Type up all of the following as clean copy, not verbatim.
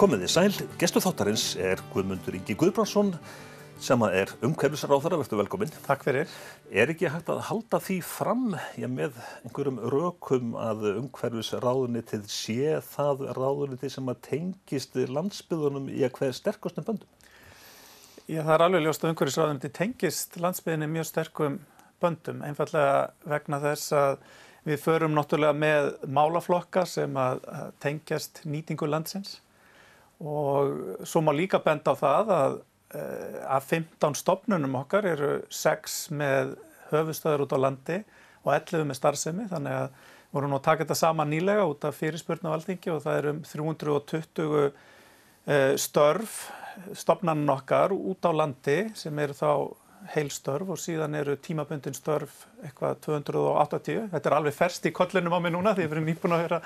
Komið þið sæl, gestur þáttarins Guðmundur Ingi Guðbrandsson sem umhverfisráðherra, vertu velkominn. Takk fyrir. Ekki hægt að halda því fram með einhverjum rökum að umhverfisráðuneytið sé það ráðuneytið sem að tengist landsbyggðunum í að hver sterkustum böndum? Já, það alveg ljóst að umhverfisráðuneytið tengist landsbyggðinni mjög sterkum böndum, einfaldlega vegna þess að við förum náttúrulega með málaflokka sem að tengjast nýtingu landsins og svo má líka benda á það að af 15 stofnunum okkar eru 6 með höfuðstöðvar út á landi og 11 með starfsemi, þannig að vorum nú að taka þetta saman nýlega út af fyrirspurn á Alþingi og það eru 320 störf stofnanna okkar út á landi sem eru þá heilstörf og síðan eru tímabundin störf eitthvað 280. Þetta alveg ferskt í kollinum á mig núna því ég verið nýbúin að vera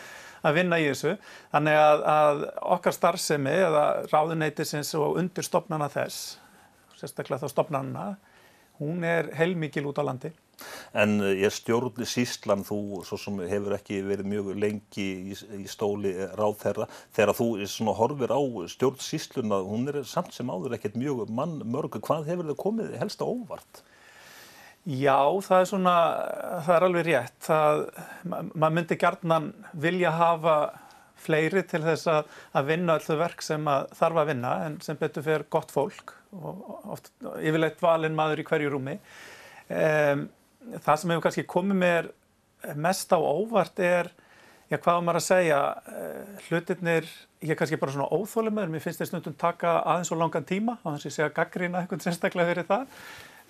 að vinna í þessu. Þannig að okkar starfsemi eða ráðuneytisins og undir stofnana þess, sérstaklega þá stofnanna, hún heilmikil út á landi. En stjórnsýslan, þú svo sem hefur ekki verið mjög lengi í stóli ráðherra, þegar þú horfir á stjórnsýsluna, hún samt sem áður ekkert mjög mannmörg, hvað hefur það komið helst á óvart? Já, það er alveg rétt. Maður myndi gjarnan vilja hafa fleiri til þess að vinna öll þau verk sem þarf að vinna, en sem betur fer gott fólk og oft yfirleitt valinn maður í hverju rúmi. Það sem hefur kannski komið mér mest á óvart hvað maður að segja, hlutirnir, ég kannski bara svona óþolinmóður, mér finnst þeir stundum taka aðeins og langan tíma, á þess að segja gagnrýna einhvern sérstaklega fyrir það.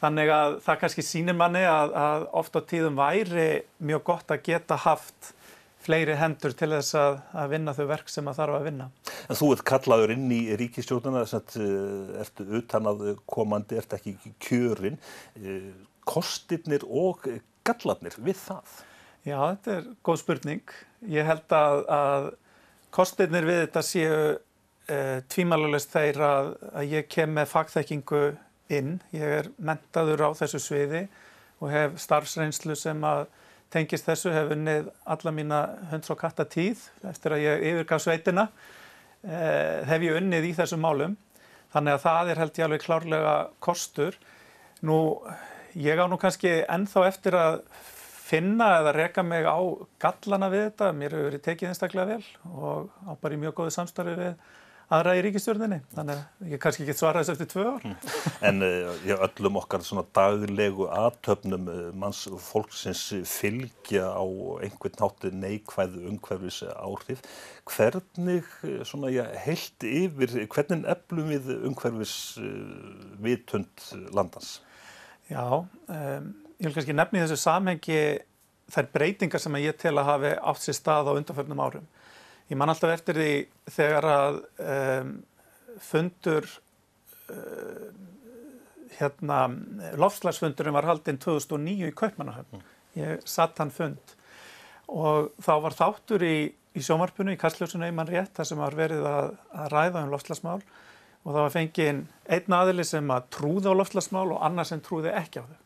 Þannig að það kannski sýnir manni að oft á tíðum væri mjög gott að geta haft fleiri hendur til þess að vinna þau verk sem að þarf að vinna. En þú kallaður inn í ríkisstjórnina, ertu utan að komandi, ertu ekki kjörin, kostirnir og gallarnir við það? Já, þetta góð spurning. Ég held að kostirnir við þetta séu tvímælalaust þeir að ég kem með fagþekkingu inn. Ég menntaður á þessu sviði og hef starfsreynslu sem að tengist þessu, hef unnið alla mína hunds og katta tíð eftir að ég yfirgaf sveitina, hef ég unnið í þessum málum. Þannig að það held ég alveg klárlega kostur. Nú, ég á nú kannski ennþá eftir að finna eða reka mig á gallana við þetta. Mér hefur verið tekið einstaklega vel og á bara í mjög góðu samstarfi við aðra í ríkisstjórninni. Þannig að ég kannski get svarað þessu eftir 2 ár. En öllum okkar daglegu athöfnum fólksins fylgja á einhvern hátt neikvæð umhverfis áhrif. Hvernig heilt yfir, hvernig eflum við umhverfis vitund landans? Já, ég vil kannski nefna í þessu samhengi þær breytingar sem ég tel að hafi átt sér stað á undanförnum árum. Ég man alltaf eftir því þegar að loftslagsfundurinn var haldinn 2009 í Kaupmannahöfn. Ég satt þann fund og þá var þáttur í sjónvarpinu, í Kastljósinu ef man rétt, þar sem var verið að ræða loftslagsmál og það var fenginn einn aðili sem að trúði á loftslagsmál og annar sem trúði ekki á þau.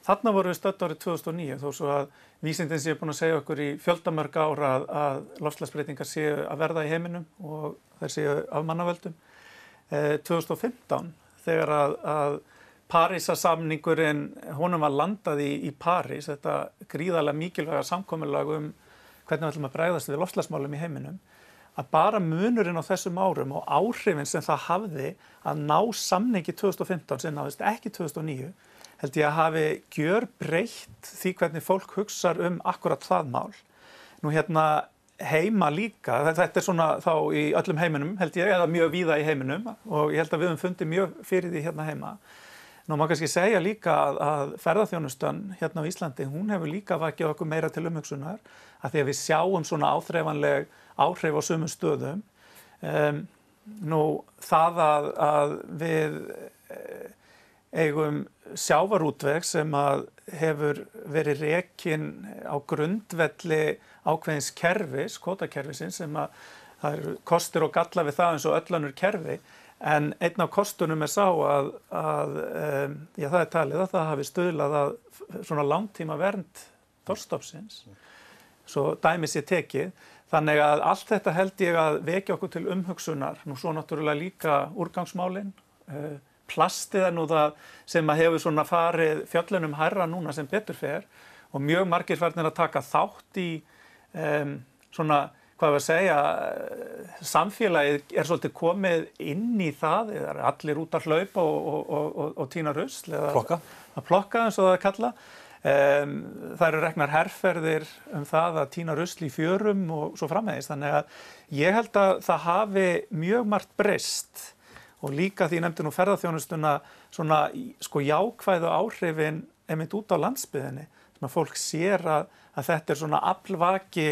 Þarna vorum við stödd árið 2009 þó svo að vísindin séu búin að segja okkur í fjöldamörg ára að loftslagsbreytingar séu að verða í heiminum og þær séu af mannavöldum. 2015 þegar að Parísarsamningurinn, honum var landað í París, þetta gríðarlega mikilvæga samkomulag hvernig við ætlum að bregðast við loftslagsmálum í heiminum, að bara munurinn á þessum árum og áhrifin sem það hafði að ná samningi 2015 sem náðist ekki 2009, held ég að hafi gjörbreytt því hvernig fólk hugsar akkurat það mál. Nú heima líka, þetta þá í öllum heiminum held ég, eða mjög víða í heiminum og ég held að við höfum fundið mjög fyrir því heima. Nú má kannski segja líka að ferðaþjónustan á Íslandi, hún hefur líka vakið okkur meira til umhugsunar að því að við sjáum svona áþreifanleg áhrif á sumum stöðum. Nú það að við eigum sjávarútveg sem að hefur verið rekinn á grundvelli ákveðins kerfis, kvótakerfisins, sem að það eru kostir og gallar við það eins og öll önnur kerfi, en einn af kostunum sá að það talið að það hafi stuðlað að svona langtíma vernd þorskstofnsins. Svo dæmi sé tekið, Þannig að allt þetta held ég að vekja okkur til umhugsunar. Nú svo náttúrulega líka úrgangsmálin. Plastið nú það sem að hefur svona farið fjöllunum hærra núna sem betur fer og mjög margir farnir að taka þátt í svona, hvað við að segja, samfélagið svolítið komið inn í það, eða allir út að hlaupa og tína rusl eða að plokka eins og það kalla. Það eru reknar herferðir það að tína rusl í fjörum og svo framvegis. Þannig að ég held að það hafi mjög margt breyst og líka því ég nefndi nú ferðaþjónustuna svona sko jákvæðu áhrifin einmitt út á landsbyggðinni. Þannig að fólk sér að þetta svona aflvaki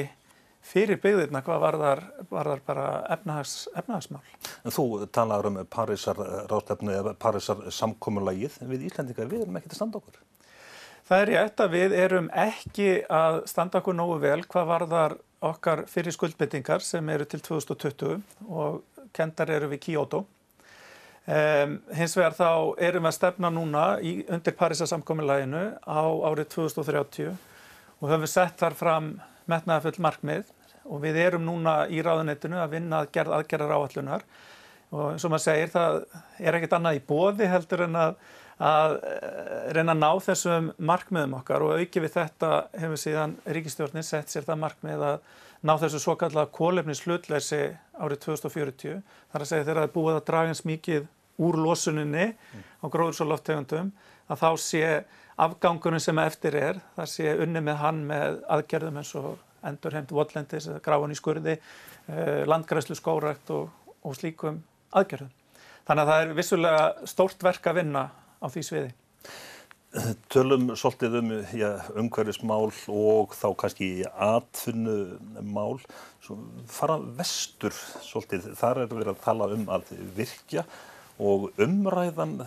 fyrir byggðirna hvað varðar bara efnahagsmál. En þú talar Parísar ráðstefnu eða Parísar samkomulagið. Við Íslendingar, við erum ekki að standa okkur. Það er rétt að við erum ekki að standa okkur nógu vel hvað varðar okkar fyrir skuldbindingar sem eru til 2020 og kenndar eru við Kyoto. Hins vegar þá erum við að stefna núna undir Parísar samkomulaginu á árið 2030 og höfum við sett þar fram metnaðarfull markmið og við erum núna í ráðuneytinu að vinna að gerð aðgerðaráætlunar og eins og maður segir það er ekkert annað í boði heldur en að reyna að ná þessum markmiðum okkar og auki við þetta hefur síðan ríkisstjórnin sett sér það markmið að ná þessu svokallaða kolefnishlutleysi árið 2040. Þar að segja þegar það er búið að draga eins mikið úr losuninni á gróðurhúsalofttegundum að þá sé afgangurinn sem eftir það sé unnið með hann með aðgerðum eins og endurheimt votlendis, grafun í skurði, landgræðslu, skógrækt og slíkum aðgerðum. Þannig að það er vissulega stórt verk að vinna á því sviði. Tölum svolítið umhverfismál og þá kannski atvinnumál. Svo fara vestur svolítið, þar er verið að tala að virkja og umræðan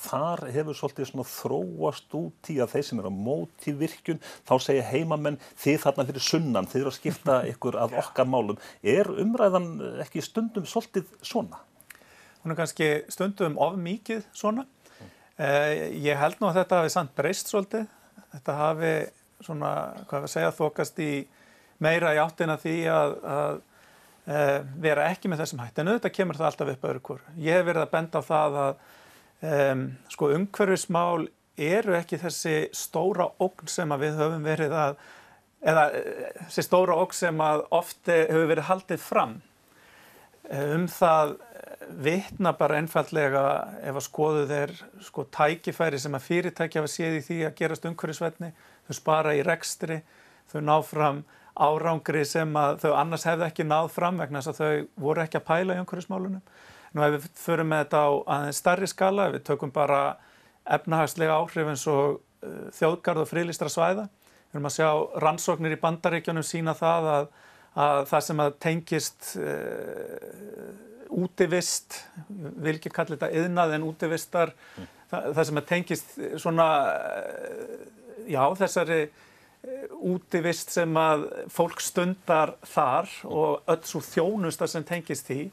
þar hefur svolítið svona þróast út í að þeir sem eru á móti virkjun, þá segja heimamenn þið þarna fyrir sunnan, þið eru að skipta ykkur að okkar málum. Er umræðan ekki stundum svolítið svona? Hún er kannski stundum of mikið svona. Ég held nú að þetta hafi samt breyst svolítið. Þetta hafi svona, hvað við segja, þokast í meira í áttina því að vera ekki með þessum hætti. En auðvitað kemur það alltaf upp öðru hvoru. Ég hef verið að benda á það að sko umhverfismál eru ekki þessi stóra ógn sem að við höfum verið eða þessi stóra ógn sem að oft hefur verið haldið fram. Það vitna bara einfaldlega ef að skoðuð sko tækifæri sem að fyrirtæki hafa séð í því að gerast umhverfisvænni, þau spara í rekstri, þau ná fram árangri sem að þau annars hefðu ekki náð fram vegna þess að þau voru ekki að pæla í umhverfismálunum. Nú ef við förum með þetta á aðeins stærri skala, ef við tökum bara efnahagslega áhrif eins og þjóðgarð og friðlýstra svæða, við erum að sjá rannsóknir í Bandaríkjunum sýna það að það sem að tengist útivist, vil ekki kalla þetta iðnað en útivistar, það sem að tengist svona, þessari útivist sem að fólk stundar þar og öll sú þjónusta sem tengist því,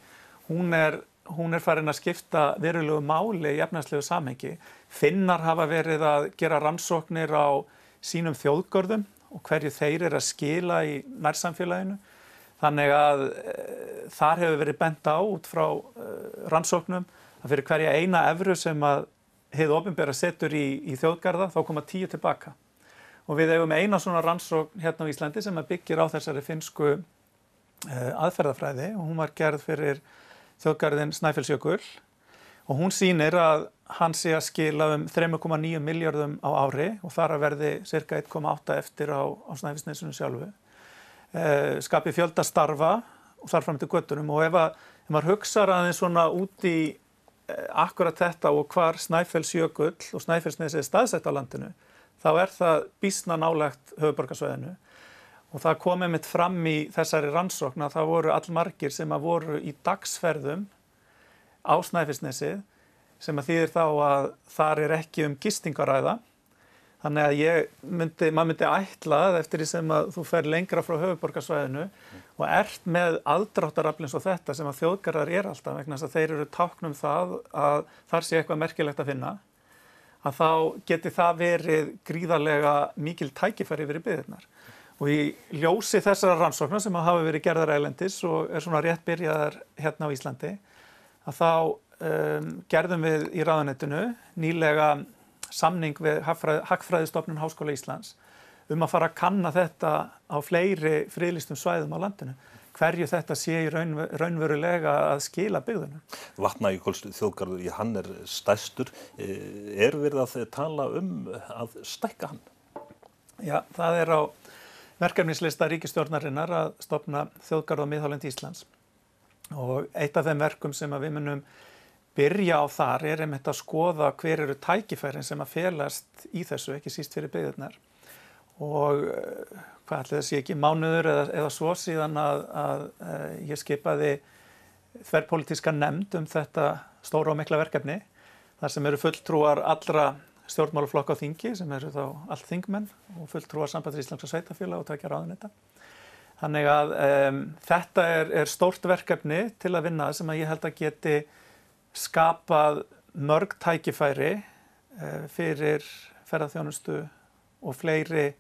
hún er farin að skipta verulegu máli í efnahagslegu samhengi. Finnar hafa verið að gera rannsóknir á sínum þjóðgörðum og hverju þeir eru að skila í nærsamfélaginu. Þannig að þar hefur verið bent á út frá rannsóknum að fyrir hverja eina evru sem að hið opinbera setur í þjóðgarða þá koma 10 tilbaka. Og við eigum eina svona rannsókn hérna á Íslandi sem að byggir á þessari finnsku aðferðafræði og hún var gerð fyrir þjóðgarðinn Snæfellsjökull og hún sýnir að hann sé að skila 3,9 milljörðum á ári og þar að verði cirka 1,8 eftir á Snæfellsnesinu sjálfu. Skapi fjölda starfa og þar fram til göttunum og ef maður hugsar aðeins svona út í akkurat þetta og hvar Snæfellsjökull og Snæfellsnes er staðsett á landinu, þá er það býsna nálægt höfuðborgarsvæðinu og það kom einmitt fram í þessari rannsókn að það voru allmargir sem að voru í dagsferðum á Snæfellsnesi sem að þýðir þá að þar er ekki gistingu að ræða. Þannig að maður myndi ætla eftir því sem að þú fer lengra frá höfuðborgarsvæðinu og ert með aðdráttarafl eins og þetta sem að þjóðgarðar er alltaf vegna þess að þeir eru tákn það að þar sé eitthvað merkilegt að finna, að þá geti það verið gríðarlega mikil tækifæri fyrir byggðirnar. Og í ljósi þessara rannsóknar sem hafa verið gerðar erlendis og svona rétt byrjaðar hérna á Íslandi, að þá gerðum við í ráðuneytinu nýlega samning við Hagfræðistofnun Háskóla Íslands að fara að kanna þetta á fleiri friðlýstum svæðum á landinu. Hverju þetta sé í raunverulega að skila byggðunum. Vatnajökulsþjóðgarður, hann stærstur. Verið að tala að stækka hann? Já, það á verkefnislista ríkisstjórnarinnar að stofna þjóðgarð á miðhálendi Íslands. Og eitt af þeim verkum sem við munum byrja á þar einmitt að skoða hver eru tækifærin sem að felast í þessu, ekki síst fyrir byggðirnar. Og hvað ætli það sé ekki mánuður eða svo síðan að ég skipaði þverpólitíska nefnd þetta stóra og mikla verkefni, þar sem eru fulltrúar allra stjórnmálaflokka á þingi, sem eru þá allt þingmenn, og fulltrúar Sambands íslenskra sveitarfélaga og tveggja ráðuneyta. Þannig að þetta er stórt verkefni til að vinna sem að ég held að geti skapað mörg tækifæri fyrir ferðaþjónustu og fleiri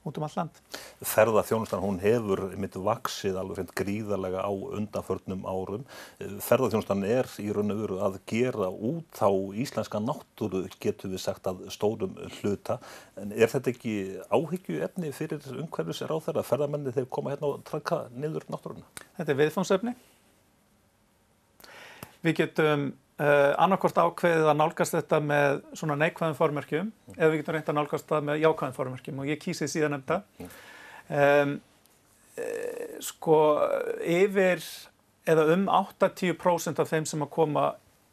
út allt land. Ferðaþjónustan, hún hefur vaxið alveg hreint gríðarlega á undanförnum árum. Ferðaþjónustan í raun og veru að gera út á íslenska náttúru, getum við sagt að stórum hluta. En þetta ekki áhyggjuefni fyrir umhverfisráðherra að ferðamenn þeir koma hérna og traðka niður náttúruna? Þetta viðfangsefni. Við getum annarkvort ákveðið að nálgast þetta með svona neikvæðum formerkjum eða við getum reynt að nálgast það með jákvæðum formerkjum og ég kýsi síðan nefnda. Yfir eða 80% af þeim sem að koma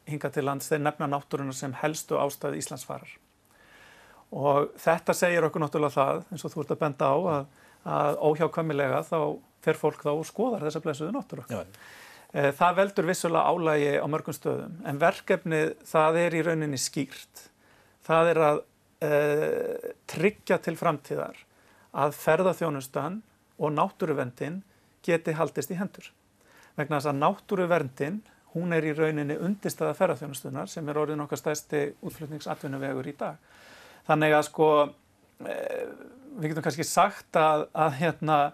hingað til lands, þeir nefna náttúruna sem helstu ástæðu Íslandsfarar. Og þetta segir okkur náttúrulega það, eins og þú ert að benda á, að óhjákvæmilega þá fer fólk þá og skoðar þessa blessuðu náttúru. Já. Það veldur vissulega álagi á mörgum stöðum, en verkefnið það í rauninni skýrt. Það að tryggja til framtíðar að ferðaþjónustan og náttúruverndin geti haldist í hendur. Vegna þess að náttúruverndin, hún í rauninni undirstaða ferðaþjónustunar sem orðinn okkar stærsti útflutningsatvinnuvegur í dag. Þannig að við getum kannski sagt að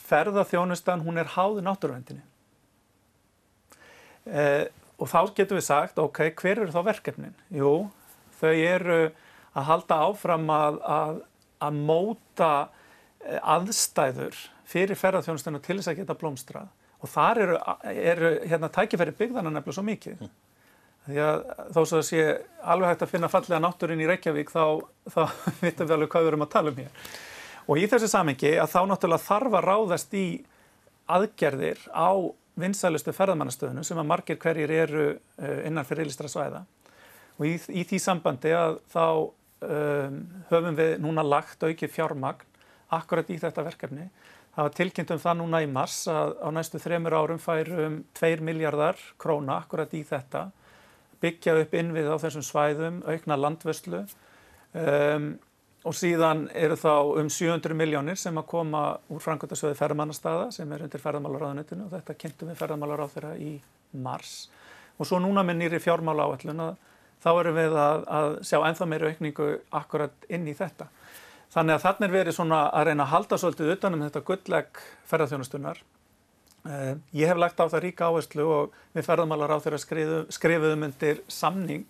ferðaþjónustan, hún háð náttúruverndinni. Og þá getum við sagt, ok, hver eru þá verkefnin? Jú, þau eru að halda áfram að móta aðstæður fyrir ferðaþjónustuna til þess að geta blómstrað. Og þar eru tækifæri byggðanna nefnilega svo mikið. Því að þó svo að sé alveg hægt að finna fallega náttúrinn í Reykjavík, þá vitum við alveg hvað við erum að tala um hér. Og í þessu samhengi að þá náttúrulega þarf að ráðast í aðgerðir á vinsælustu ferðamannastöðunum sem að margir hverjir eru innan friðlýstra svæða. Og í því sambandi að þá höfum við núna lagt aukið fjármagn akkurat í þetta verkefni. Það var tilkynnt það núna í mars að á næstu 3 árum færum 2 milljarðar króna akkurat í þetta, byggja upp innviði á þessum svæðum, aukna landvörslu og síðan eru þá 700 milljónir sem að koma úr framkvæmdasjóði ferðamannastaða sem undir ferðamálaráðuneytinu og þetta kynntum við ferðamálaráðherra í mars. Og svo núna með nýrri fjármálaáætlun þá erum við að sjá ennþá meiri aukningu akkurat inn í þetta. Þannig að þarna verið svona að reyna að halda svolítið utan þetta gullegg ferðaþjónustunnar. Ég hef lagt á það ríka áherslu og við ferðamálaráðherra skrifuðum undir samning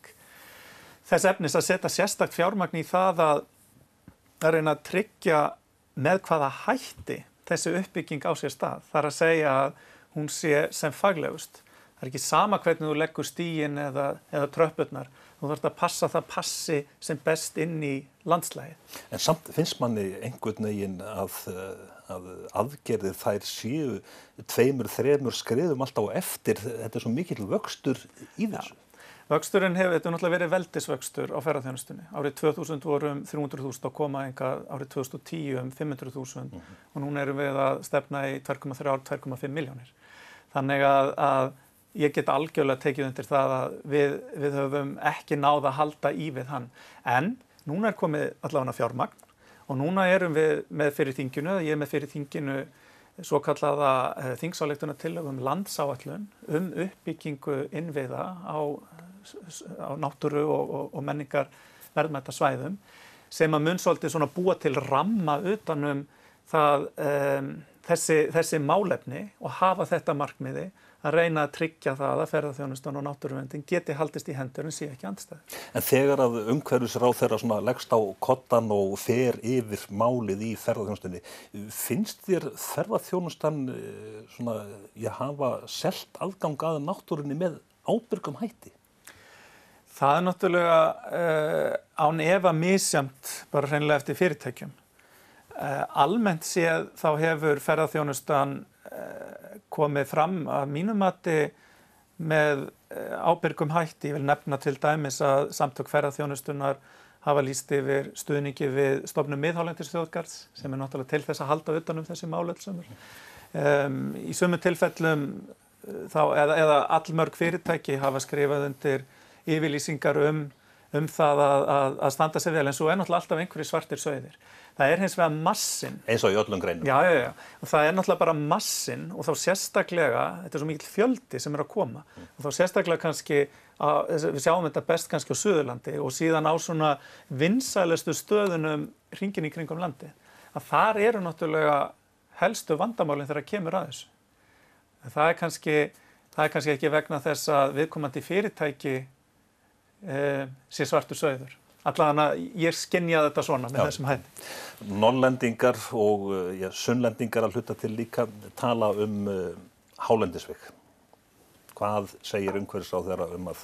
þess efnis að setja sérstakt fjármagn í það að reyna að tryggja með hvaða hætti þessi uppbygging á sér stað. Það að segja að hún sé sem faglegust. Það ekki sama hvernig þú leggur stíginn eða tröppurnar. Þú þarft að passa það passi sem best inn í landslagið. En samt finnst manni einhvern veginn að aðgerðir þær séu 2-3 skrefum alltaf á eftir. Þetta svo mikill vöxtur í þessu. Ja. Vöxturinn þetta náttúrulega verið veldisvöxtur á ferðaþjónustunni. Árið 2000 vorum 300.000 að koma hingað, árið 2010 500.000 og núna erum við að stefna í 2,3–2,5 milljónir. Þannig að ég get algjörlega tekið undir það að við höfum ekki náð að halda í við hann. En núna komið allavega fjármagn og núna erum við með fyrir þinginu, ég með fyrir þinginu svo kallaða þingsályktunartillögu landsáætlun uppbyggingu innviða á náttúru og menningar verðmæta svæðum sem að mun svolítið svona búa til ramma utanum þessi málefni og hafa þetta markmiði að reyna að tryggja það að ferðaþjónustan og náttúruverndin geti haldist í hendur en sé ekki andstæð. En þegar að umhverfisráðherra svona leggst á koddann og fer yfir málið í ferðaþjónustunni, finnst þér ferðaþjónustan svona, hafa selt aðgang að náttúrunni með ábyrgum hætti? Það náttúrulega án efa misjamt bara hreinlega eftir fyrirtækjum. Almennt séð þá hefur ferðaþjónustan komið fram að mínum mati með ábyrgum hætti. Ég vil nefna til dæmis að samtök ferðaþjónustunnar hafa lýst yfir stuðningi við stofnun miðhálendisþjóðgarðs sem náttúrulega til þess að halda utan þessi mál öll sömul. Í sömu tilfellum þá, eða allmörg fyrirtæki hafa skrifað undir yfirlýsingar um það að standa sig vel, en svo náttúrulega alltaf einhverjir svartir sauðir. Það hins vegar massinn. Eins og í öllum greinum. Já. Og það náttúrulega bara massinn og þá sérstaklega, þetta svo mikill fjöldi sem að koma, og þá sérstaklega kannski, við sjáum þetta best kannski á Suðurlandi og síðan á svona vinsælustu stöðunum hringinn í kringum landi, að þar eru náttúrulega helstu vandamálin þegar kemur að þessu. Það er kannski ekki vegna þess að viðkomandi fyrirtæki sé svartur sauður. Allavega ég skynjaði þetta svona með þessum hætti. Norrlendingar og sunnlendingar að hluta til líka tala hálendisveg. Hvað segir umhverfisráðherra að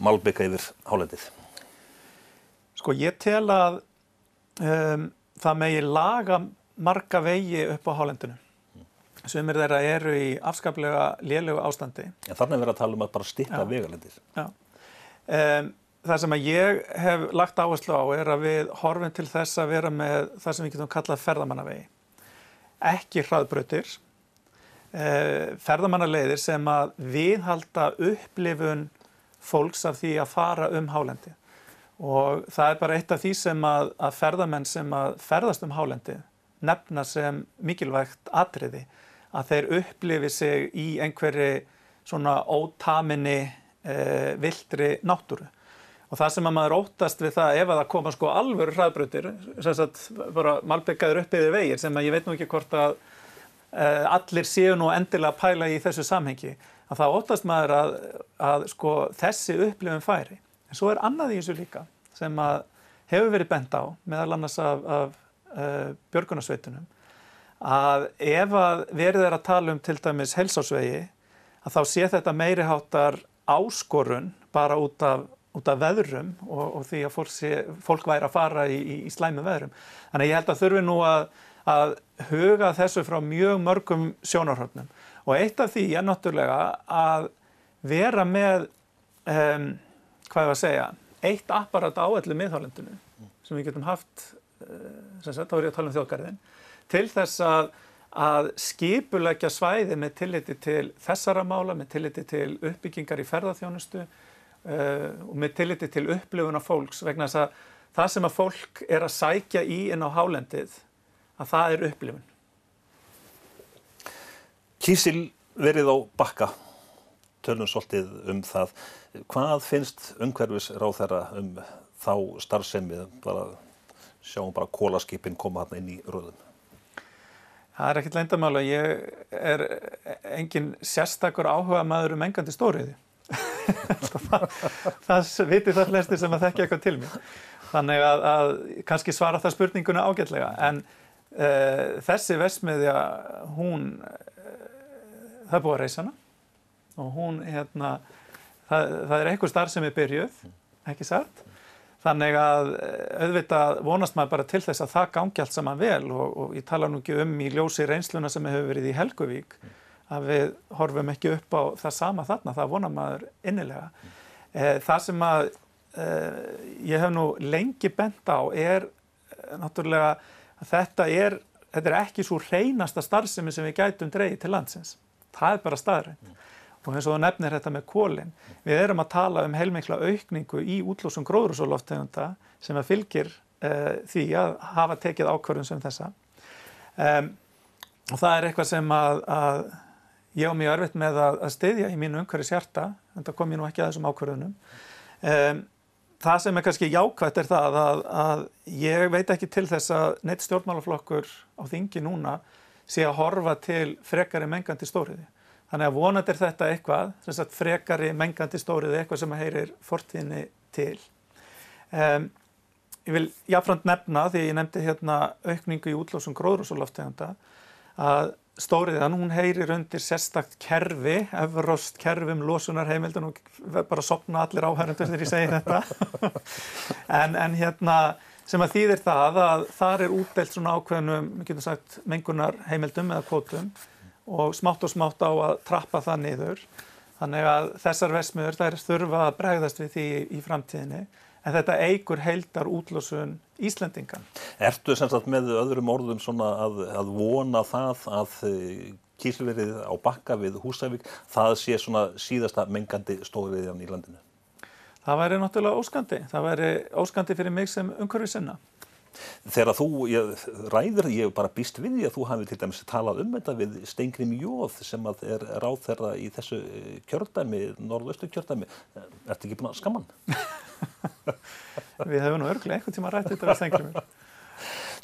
malbika yfir hálendið? Sko ég tel að það megi laga marga vegi upp á hálendinu. Sumir þeirra eru í afskaplega lélegu ástandi. En þarna er verið að tala að bara stytta vegalendið. Já. Það sem að ég hef lagt áherslu á er að við horfum til þess að vera með það sem við getum kallað ferðamannavegi. Ekki hraðbrautir, ferðamannaleiðir sem að viðhalda upplifun fólks af því að fara hálendið. Og það er bara eitt af því sem að ferðamenn sem að ferðast hálendið nefna sem mikilvægt atriði, að þeir upplifi sig í einhverri svona ótaminni villtri náttúru. Og það sem að maður óttast við það ef að það koma sko alvöru hraðbrautir, sem sagt bara malbikaður upp yfir vegir sem að ég veit nú ekki hvort að allir séu nú endilega að pæla í þessu samhengi, að það óttast maður að sko þessi upplifun færi. En svo er annað í þessu líka sem að hefur verið bent á, meðal annars af björgunarsveitunum, að ef að verið er að tala til dæmis heilsársvegi, að þá sé þetta meiriháttar áskorun bara út af veðrum og því að fólk væri að fara í slæmu veðrum. Þannig ég held að þurfi nú að huga þessu frá mjög mörgum sjónarhornum. Og eitt af því er náttúrulega að vera með, eitt apparat á öllu miðhálendinu sem við getum haft, þá er ég að tala þjóðgarðinn, til þess að skipuleggja svæði með tilliti til þessara mála, með tilliti til uppbyggingar í ferðaþjónustu og með tilliti til upplifunar fólks, vegna þess að það sem að fólk er að sækja í inn á hálendið, að það er upplifun. Kísilverið á Bakka, tölum svolítið það. Hvað finnst umhverfisráðherra þá starfsemi, sjáum bara kolaskipin koma þarna inn í röðum? Það er ekkert leyndarmál að ég er engin sérstakur áhugamaður mengandi stóriðju. Það viti það flestir sem að þekkja eitthvað til mér. Þannig að kannski svara það spurninguna ágætlega. En þessi verksmiðja, það er búið að reisa hana og hún, það er einhver starfsemi byrjuð, ekki satt. Þannig að auðvitað vonast maður bara til þess að það gangi allt saman vel og ég tala nú ekki í ljósi reynsluna sem hefur verið í Helguvík, að við horfum ekki upp á það sama þarna, það vonar maður innilega. Það sem að ég hef nú lengi bent á er náttúrulega að þetta er ekki svo hreinasta starfsemi sem við gætum dregið til landsins. Það er bara staðreynd. Og eins og þú nefnir þetta með kolin, við erum að tala heilmikla aukningu í útlosun gróðurhúsalofttegunda sem að fylgir því að hafa tekið ákvörðun sem þessa. Og það er eitthvað sem að ég á mjög erfitt með að styðja í mínu umhverfishjarta, en það kom ég nú ekki að þessum ákvörðunum. það sem kannski jákvætt það að ég veit ekki til þess að neitt stjórnmálaflokkur á þingi núna sé að horfa til frekari mengandi stóriðju. Þannig að vonandi þetta eitthvað, þess að frekari mengandi stóriðju eitthvað sem heyrir fortíðinni til. Ég vil jafnframt nefna, því ég nefndi hérna aukningu í útlosun gróðurhúsalofttegunda, að stóriðjan, hún heyrir undir sérstakt kerfi, evrópskt kerfi losunarheimildir, og bara sofna allir áhærendur þegar ég segi þetta. en hérna, sem að þýðir það að þar útdeilt svona ákveðnum, við getum sagt, mengunarheimildum eða kvótum, og smátt á að trappa það niður. Þannig að þessar verksmiðjur, þær þurfa að bregðast við því í framtíðinni. En þetta eykur heildar útlosun Íslendinga. Ertu sem sagt með öðrum orðum svona að vona það að kísilverið á Bakka við Húsavík, það sé svona síðasta mengandi stóriðjan í landinu? Það væri náttúrulega óskandi. Það væri óskandi fyrir mig sem umhverfissinna. Þegar þú ræðir, ég bara býst við því að þú hafi til dæmis talað þetta við Steingrím Jóð sem að ráðherra í þessu kjördæmi, norðausturkjördæmi. Ertu ekki búin að skamma hann? Við hefum nú örugglega einhvern tíma rætt þetta við Steingrímur.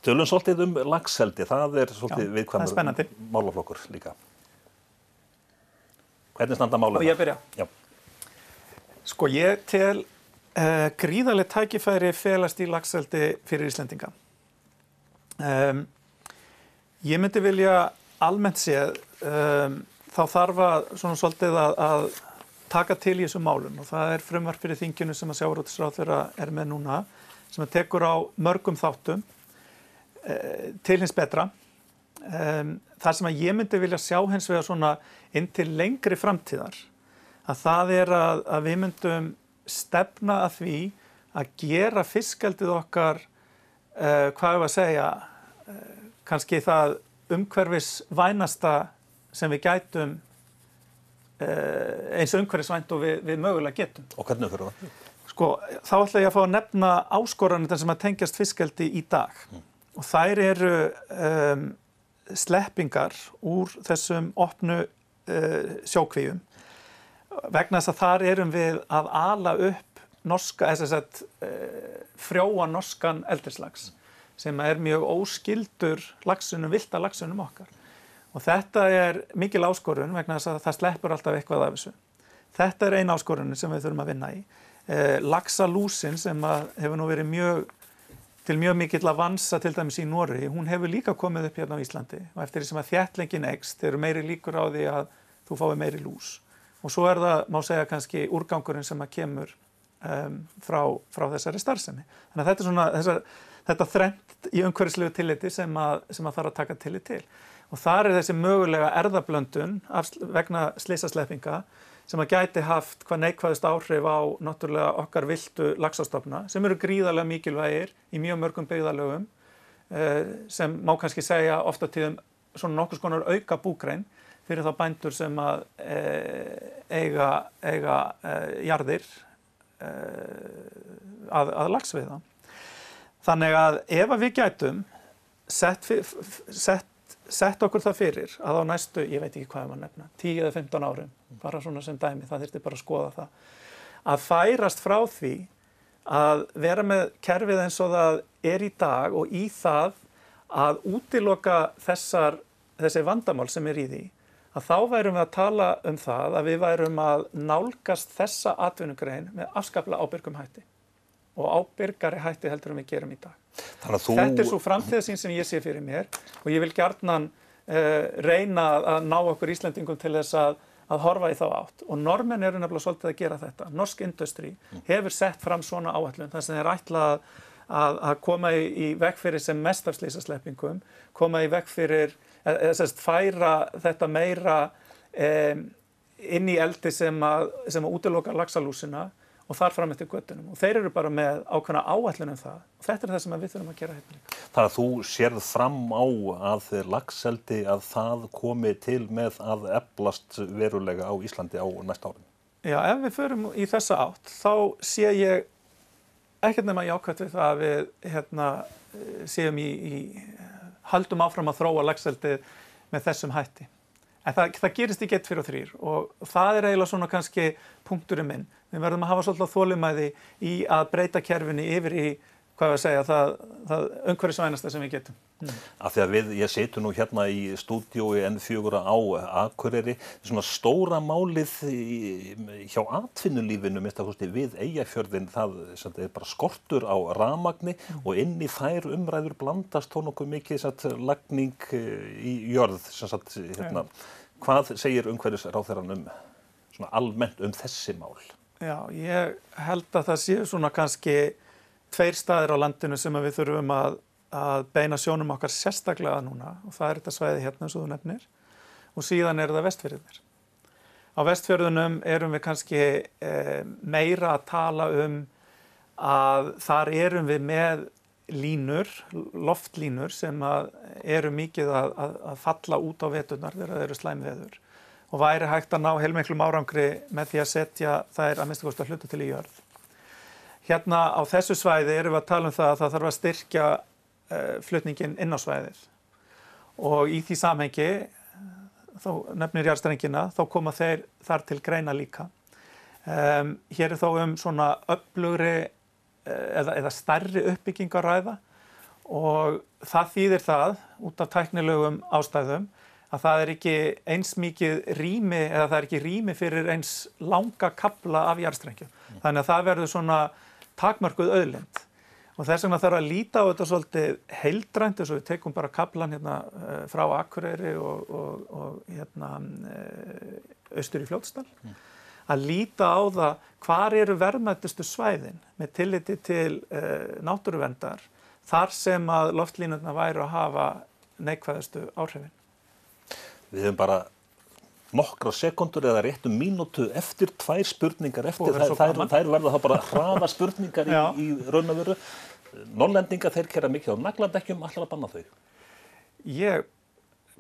Tölum svolítið laxeldi, það svolítið viðkvæmur málaflokkur líka. Hvernig standa málið? Og ég byrja. Já. Sko, ég tel gríðarleg tækifæri felast í laxeldi fyrir Íslendinga. Ég myndi vilja almennt séð, þá þarf að svona svolítið að taka til í þessum málum, og það frumvarp fyrir þinginu sem að sjávarútvegsráðherra með núna, sem að tekur á mörgum þáttum til hins betra. Það sem að ég myndi vilja sjá hins vegar svona inn til lengri framtíðar, að það að við myndum stefna að því að gera fiskeldið okkar, hvað ég að segja, kannski það umhverfisvænasta sem við gætum, eins umhverfisvænt og við mögulega getum. Og hvernig fyrir það? Sko, þá ætla ég að fá að nefna áskoranir sem að tengjast fiskeldi í dag. Og þær eru sleppingar úr þessum opnu sjókvíum, vegna þess að þar erum við að ala upp norska, frjóa norskan eldislax, sem mjög óskyldur laxunum, villta laxunum okkar. Og þetta mikil áskorun vegna þess að það sleppur alltaf eitthvað af þessu. Þetta ein áskorun sem við þurfum að vinna í. Laxalúsin sem hefur nú verið til mjög mikill að vansa til dæmis í Noregi, hún hefur líka komið upp hérna á Íslandi, og eftir því sem að þéttlengin eykst, eru meiri líkur á því að þú fái meiri lús. Og svo það, má segja kannski, úrgangurinn sem að kemur frá þessari starfsemi. Þannig að þetta svona, þetta þrennt í umhverfislegu tilliti sem að þarf að taka tillit til. Og þar þessi mögulega erfðablöndun vegna slysasleppinga sem að gæti haft hvað neikvæðust áhrif á náttúrulega okkar villtu laxastofna, sem eru gríðarlega mikilvægir í mjög mörgum byggðarlögum, sem má kannski segja oft á tíðum svona nokkurs konar auka búgrein fyrir þá bændur sem að eiga jarðir að laxveiða. Þannig að ef við gætum sett okkur það fyrir að á næstu, ég veit ekki hvað maður nefna, 10 eða 15 árum, bara svona sem dæmi, það þyrfti bara að skoða það, að færast frá því að vera með kerfið eins og það í dag og í það að útiloka þessi vandamál sem í því, að þá værum við að tala það að við værum að nálgast þessa atvinnugrein með afskaplega ábyrgum hætti og ábyrgari hætti heldur en við gerum í dag. Þetta svo framtíðarsýn sem ég sé fyrir mér, og ég vil gjarnan reyna að ná okkur Íslendingum til þess að horfa í þá átt. Og Norðmenn eru nefnilega svolítið að gera þetta. Norsk industry hefur sett fram svona áætlun, þar sem þeir ætla að koma í veg fyrir sem mest af slysasleppingum, koma í veg fyrir, færa þetta meira inn í eldi sem að útilokar laxalúsina og þar fram eftir göttunum. Og þeir eru bara með ákveðna áætlun það. Og þetta það sem við þurfum að gera hérna líka. Þannig að þú sérð fram á að laxeldi að það komi til með að eflast verulega á Íslandi á næsta árum? Já, ef við förum í þessa átt, þá sé ég ekkert nema jákvætt við það að við séum haldum áfram að þróa laxeldi með þessum hætti. En það gerist ekki 1, 2 og 3 og það eiginlega svona kannski punkturinn minn. Við verðum að hafa svolítið þolinmæði í að breyta kerfinu yfir í, hvað við segja, það umhverfisvænasta sem við getum. Af því að ég situr nú hérna í stúdíói N4 á Akureyri, svona stóra málið hjá atvinnulífinu, minnst að við Eyjafjörðinn, það er bara skortur á rafmagni og inn í þær umræður blandast þó nokkuð mikið lagning í jörð. Hérna, hvað segir umhverfisráðherrann svona almennt þessi mál? Já, ég held að það séu svona kannski 2 staðir á landinu sem við þurfum að beina sjónum okkar sérstaklega núna og það er þetta svæði hérna eins og þú nefnir og síðan það Vestfirðirnir. Á Vestfjörðunum erum við kannski meira að tala að þar erum við með línur, loftlínur sem eru mikið að falla út á veturnar þegar það eru slæmveður og væri hægt að ná heilmiklum árangri með því að setja þær að minnsta kosti að hluta til í jörð. Hérna á þessu svæði erum við að tala það að það þarf að styrkja flutningin inn á svæðið og í því samhengi, þá nefnir jarðstrengina, þá koma þeir þar til greina líka. Hér þó svona öflugri eða stærri uppbygging að ræða og það þýðir það út af tæknilegum ástæðum að það ekki eins mikið rými eða það ekki rými fyrir eins langa kafla af jarðstrengjum. Þannig að það verður svona takmörkuð auðlind og þess vegna þarf að líta á þetta svolítið heildrænt eins og við tekum bara kaflan hérna frá Akureyri og hérna austur í Fljótsdal. Að líta á það hvar eru verðmætustu svæðin með tilliti til náttúruverndar þar sem að loftlínurnar væru að hafa neikvæðustu áhrifin. Við höfum bara nokkra sekundur eða réttum mínútu eftir 2 spurningar eftir. Þær verða þá bara hraða spurningar í raun og veru. Norrlendingar, þeir keyra mikið á nagladekkjum, ætlar að banna þau?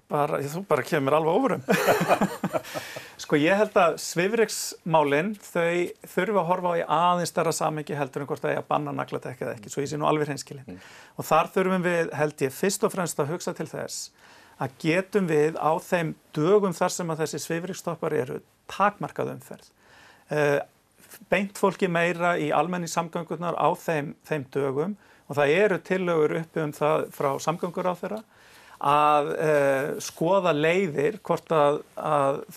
Þú bara kemur alveg ofurum. Sko ég held að svifryksmálin, þau þurfa að horfa á í aðeins stærra samhengi heldur en hvort það að banna nagladekk eða ekki, svo ég sé nú alveg hreinskilinn. Og þar þurfum við, held ég, fyrst og fremst að hugsa til þess að getum við á þeim dögum þar sem að þessi svifryksstoppar eru takmarkað umferð. Beint fólki meira í almenningssamgöngurnar á þeim dögum og það eru tillögur uppi það frá samgönguráðherra að skoða leiðir hvort að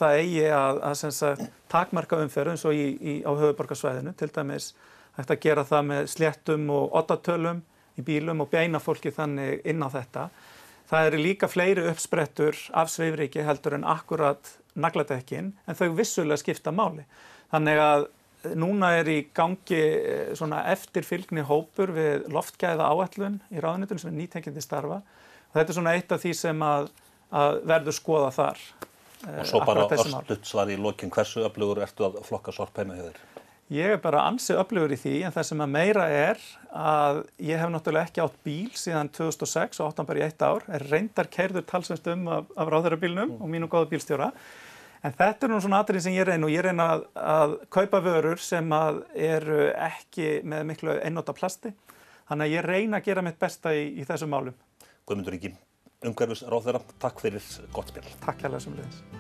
það eigi að sem sagt, takmarka umferð eins og á höfuðborgarsvæðinu, til dæmis hægt að gera það með sléttum og oddatölum í bílum og beina fólki þannig inn á þetta. Það eru líka fleiri uppsprettur af svifryki heldur en akkurat nagladekkin, en þau vissulega skipta máli. Þannig að núna í gangi svona eftirfylgni hópur við loftgæða áætlun í ráðuneytinu sem nýtengjandi starfa. Og þetta svona eitt af því sem að verður skoða þar. Og svo bara örstutt svar í lokin, hversu öflugur ertu að flokka sorpheima hjá þér? Ég bara ansi öflugur í því, en það sem að meira að ég hef náttúrulega ekki átt bíl síðan 2006 og áttan bara í 1 ár, reyndar keyrður talsvert af ráðherrabílnum og mínum góða bílstjóra. En þetta nú svona atriði sem ég reyna að kaupa vörur sem eru ekki með miklu einnota plasti. Þannig að ég reyna að gera mitt besta í þessum málum. Guðmundur Ingi, umhverfisráðherra, takk fyrir gott spjall. Takk hérlega sömuleiðis.